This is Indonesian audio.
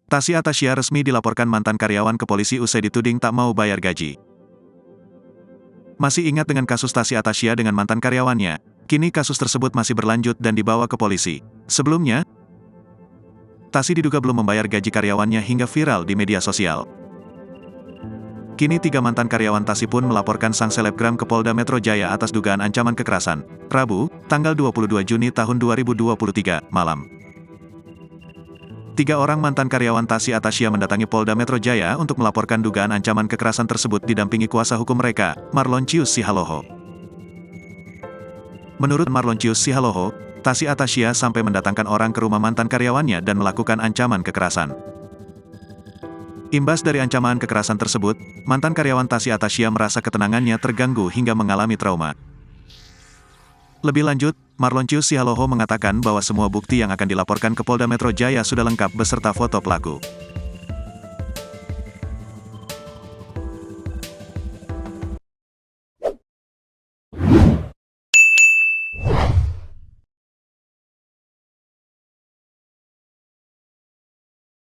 Tasya Atasya resmi dilaporkan mantan karyawan ke polisi usai dituding tak mau bayar gaji. Masih ingat dengan kasus Tasya Atasya dengan mantan karyawannya? Kini kasus tersebut masih berlanjut dan dibawa ke polisi. Sebelumnya, Tasya diduga belum membayar gaji karyawannya hingga viral di media sosial. Kini 3 mantan karyawan Tasya pun melaporkan sang selebgram ke Polda Metro Jaya atas dugaan ancaman kekerasan. Rabu, tanggal 22 Juni tahun 2023, malam. 3 orang mantan karyawan Tasya Atasya mendatangi Polda Metro Jaya untuk melaporkan dugaan ancaman kekerasan tersebut didampingi kuasa hukum mereka, Marloncius Sihaloho. Menurut Marloncius Sihaloho, Tasya Atasya sampai mendatangkan orang ke rumah mantan karyawannya dan melakukan ancaman kekerasan. Imbas dari ancaman kekerasan tersebut, mantan karyawan Tasya Atasya merasa ketenangannya terganggu hingga mengalami trauma. Lebih lanjut, Marloncius Sihaloho mengatakan bahwa semua bukti yang akan dilaporkan ke Polda Metro Jaya sudah lengkap beserta foto pelaku.